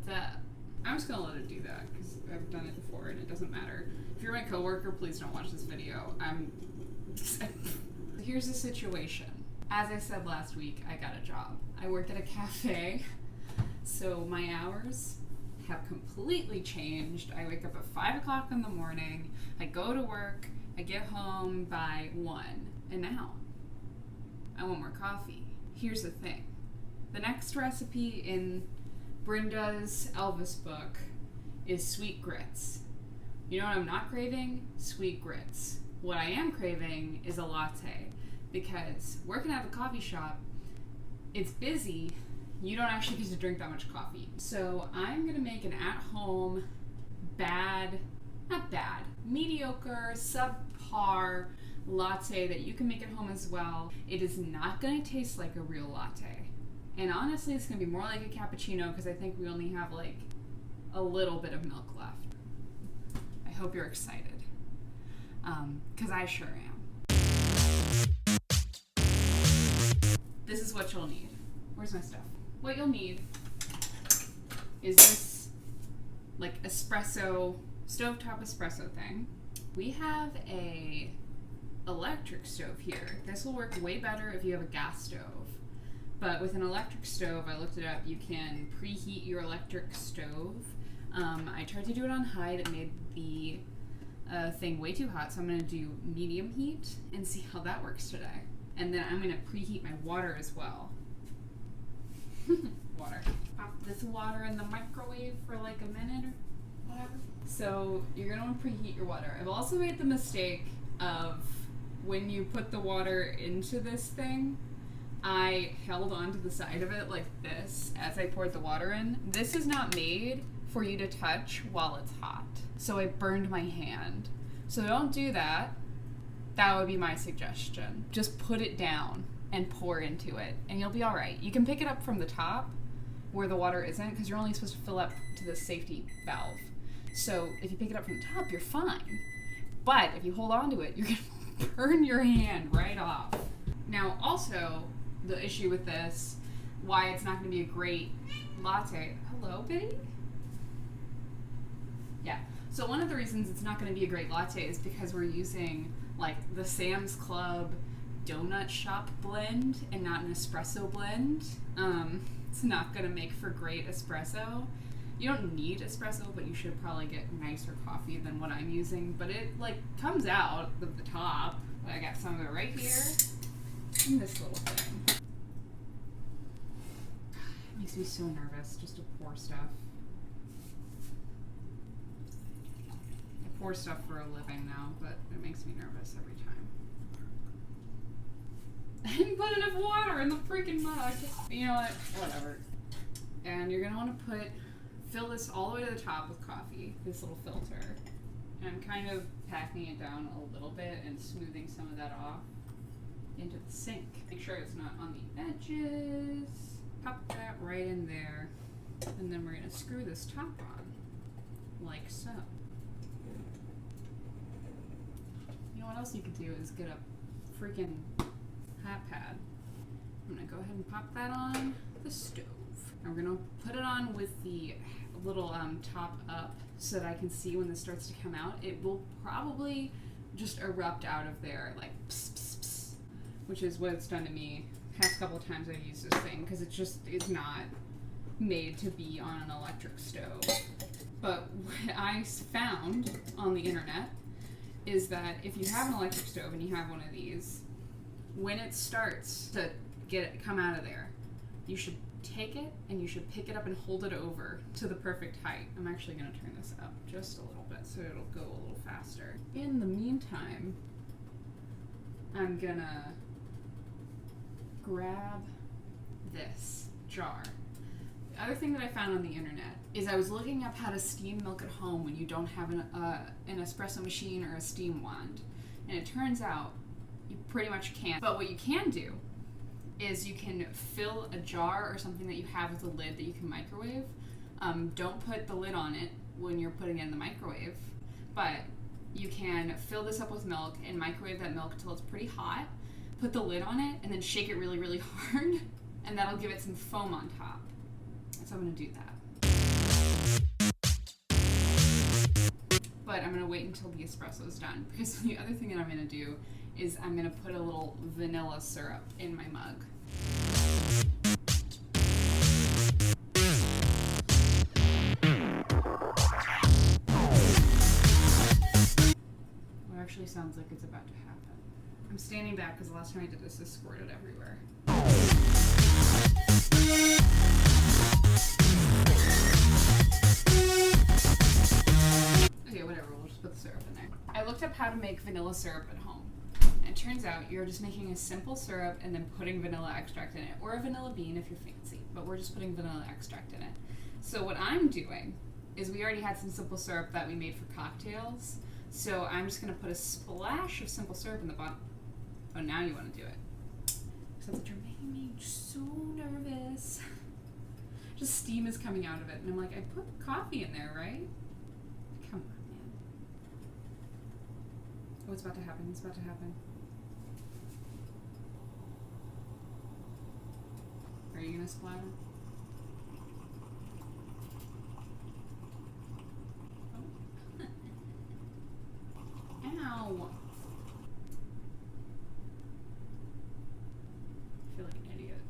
that. I'm just gonna let it do that because I've done it before and it doesn't matter. If you're my coworker, please don't watch this video. Here's the situation. As I said last week, I got a job. I work at a cafe, so my hours have completely changed. I wake up at 5 o'clock in the morning, I go to work, I get home by 1, and now I want more coffee. Here's the thing. The next recipe in Brenda's Elvis book is sweet grits. You know what I'm not craving? Sweet grits. What I am craving is a latte, because working at the coffee shop, it's busy. You don't actually get to drink that much coffee. So I'm gonna make an at-home mediocre, subpar latte that you can make at home as well. It is not gonna taste like a real latte. And honestly, it's gonna be more like a cappuccino because I think we only have like a little bit of milk left. I hope you're excited, because I sure am. This is what you'll need. Where's my stuff? What you'll need is this like espresso, stovetop espresso thing. We have a electric stove here. This will work way better if you have a gas stove. But with an electric stove, I looked it up, you can preheat your electric stove. I tried to do it on high, it made the thing way too hot, so I'm gonna do medium heat and see how that works today. And then I'm gonna preheat my water as well. Water. Pop this water in the microwave for like a minute or whatever. So you're gonna want to preheat your water. I've also made the mistake of when you put the water into this thing, I held onto the side of it like this as I poured the water in. This is not made for you to touch while it's hot. So I burned my hand. So don't do that. That would be my suggestion. Just put it down and pour into it and you'll be all right. You can pick it up from the top where the water isn't because you're only supposed to fill up to the safety valve. So if you pick it up from the top, you're fine. But if you hold on to it, you're gonna burn your hand right off. Now also, the issue with this, why it's not gonna be a great latte. Hello, Biddy? Yeah, so one of the reasons it's not gonna be a great latte is because we're using like the Sam's Club donut shop blend and not an espresso blend. It's not gonna make for great espresso. You don't need espresso, but you should probably get nicer coffee than what I'm using. But it like comes out of the top. I got some of it right here in this little thing. It makes me so nervous just to pour stuff. I pour stuff for a living now, but it makes me nervous every time. I didn't put enough water in the freaking mug. You know what? Whatever. And you're gonna want to fill this all the way to the top with coffee, this little filter. And I'm kind of packing it down a little bit and smoothing some of that off into the sink. Make sure it's not on the edges. Pop that right in there. And then we're gonna screw this top on, like so. You know what else you could do is get a freaking hot pad. I'm gonna go ahead and pop that on the stove. And we're gonna put it on with the little top up so that I can see when this starts to come out. It will probably just erupt out of there like pss, pss, pss, which is what it's done to me past couple of times I've used this thing because it just is not made to be on an electric stove. But what I found on the internet is that if you have an electric stove and you have one of these, when it starts to come out of there, you should take it and you should pick it up and hold it over to the perfect height. I'm actually going to turn this up just a little bit so it'll go a little faster. In the meantime, I'm going to grab this jar. The other thing that I found on the internet is I was looking up how to steam milk at home when you don't have an espresso machine or a steam wand. And it turns out you pretty much can't. But what you can do is you can fill a jar or something that you have with a lid that you can microwave. Don't put the lid on it when you're putting it in the microwave, but you can fill this up with milk and microwave that milk till it's pretty hot, put the lid on it, and then shake it really, really hard, and that'll give it some foam on top. So I'm gonna do that. but I'm going to wait until the espresso is done, because the other thing that I'm going to do is I'm going to put a little vanilla syrup in my mug. It actually sounds like it's about to happen. I'm standing back because the last time I did this squirted everywhere. Okay, whatever, we'll just put the syrup in there. I looked up how to make vanilla syrup at home. And it turns out you're just making a simple syrup and then putting vanilla extract in it, or a vanilla bean if you're fancy, but we're just putting vanilla extract in it. So what I'm doing is we already had some simple syrup that we made for cocktails, so I'm just going to put a splash of simple syrup in the bottom. Oh, now you want to do it. Except that you're making me so nervous. Just steam is coming out of it, and I'm like, I put coffee in there, right? Come on, man. Oh, it's about to happen. It's about to happen. Are you going to splatter? Ow! I feel like an idiot.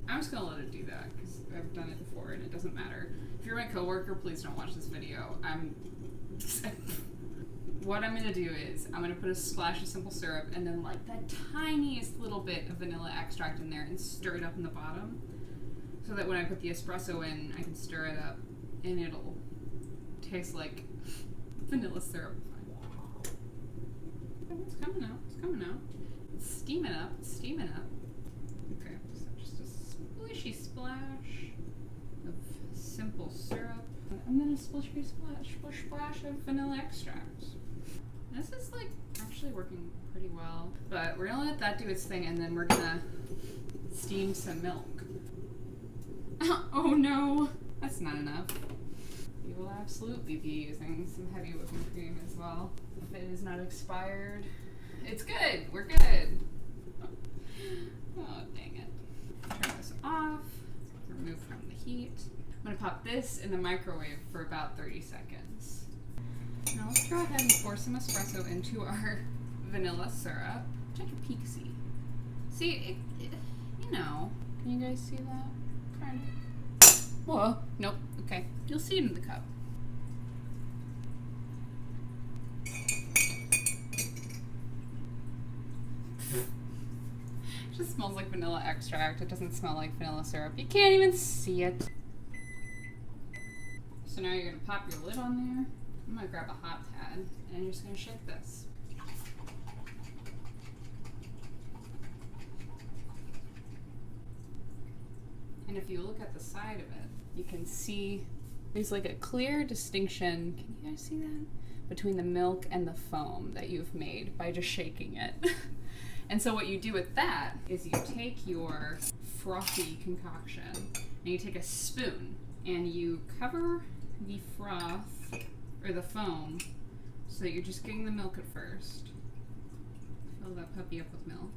I'm just gonna let it do that because I've done it before and it doesn't matter. If you're my coworker, please don't watch this video. What I'm gonna do is I'm gonna put a splash of simple syrup and then like that tiniest little bit of vanilla extract in there and stir it up in the bottom, so that when I put the espresso in, I can stir it up and it'll taste like vanilla syrup. It's coming out. It's coming out. It's steaming up. It's steaming up. Okay, so just a splishy splash of simple syrup, and then a splishy splash of vanilla extract. This is like actually working pretty well, but we're gonna let that do its thing, and then we're gonna steam some milk. Oh no, that's not enough. We will absolutely be using some heavy whipping cream as well. If it is not expired, it's good. We're good. Oh, dang it. Turn this off. Remove from the heat. I'm going to pop this in the microwave for about 30 seconds. Now let's go ahead and pour some espresso into our vanilla syrup. Take a peek, see. See, you know. Can you guys see that? Kind of. Whoa. Nope. Okay. You'll see it in the cup. It just smells like vanilla extract. It doesn't smell like vanilla syrup. You can't even see it. So now you're going to pop your lid on there. I'm going to grab a hot pad and you're just going to shake this. And if you look at the side of it, you can see there's like a clear distinction. Can you guys see that? Between the milk and the foam that you've made by just shaking it. And so what you do with that is you take your frothy concoction and you take a spoon and you cover the froth or the foam so that you're just getting the milk at first. Fill that puppy up with milk.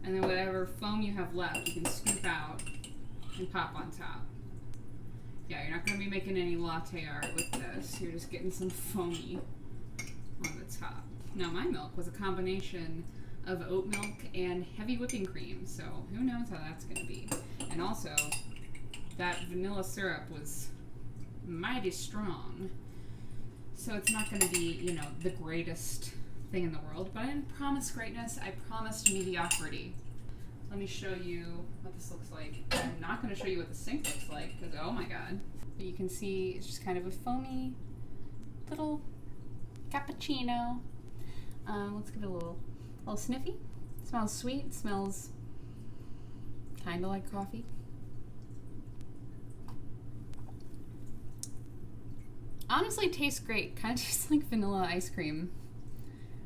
And then whatever foam you have left, you can scoop out and pop on top. Yeah, you're not going to be making any latte art with this. You're just getting some foamy on the top. Now, my milk was a combination of oat milk and heavy whipping cream, so who knows how that's going to be. And also, that vanilla syrup was mighty strong, so it's not going to be, you know, the greatest thing in the world, but I didn't promise greatness, I promised mediocrity. Let me show you what this looks like. I'm not going to show you what the sink looks like, because oh my god. But you can see it's just kind of a foamy little cappuccino. Let's give it a little sniffy. It smells sweet, it smells kind of like coffee. Honestly, it tastes great. Kind of tastes like vanilla ice cream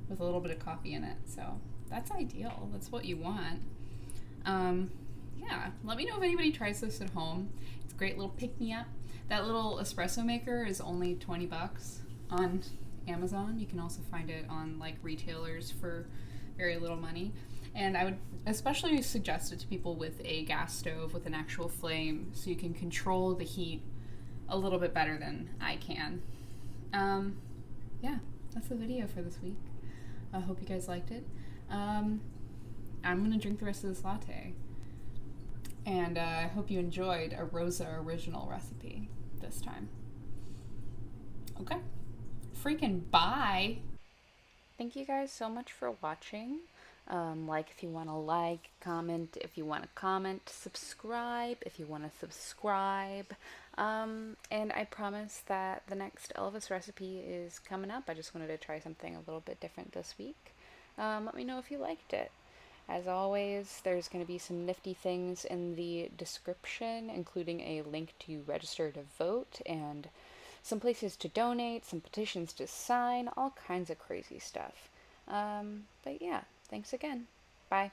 with a little bit of coffee in it. So that's ideal. That's what you want. Yeah, let me know if anybody tries this at home. It's a great little pick-me-up. That little espresso maker is only 20 bucks on Amazon. You can also find it on like retailers for very little money. And I would especially suggest it to people with a gas stove with an actual flame so you can control the heat a little bit better than I can. Yeah, that's the video for this week. I hope you guys liked it. I'm going to drink the rest of this latte. And I hope you enjoyed a Rosa original recipe this time. Okay. Freaking bye! Thank you guys so much for watching. If you want to like, comment if you want to comment, subscribe if you want to subscribe. And I promise that the next Elvis recipe is coming up. I just wanted to try something a little bit different this week. Let me know if you liked it. As always, there's going to be some nifty things in the description, including a link to register to vote and some places to donate, some petitions to sign, all kinds of crazy stuff. But yeah, thanks again. Bye.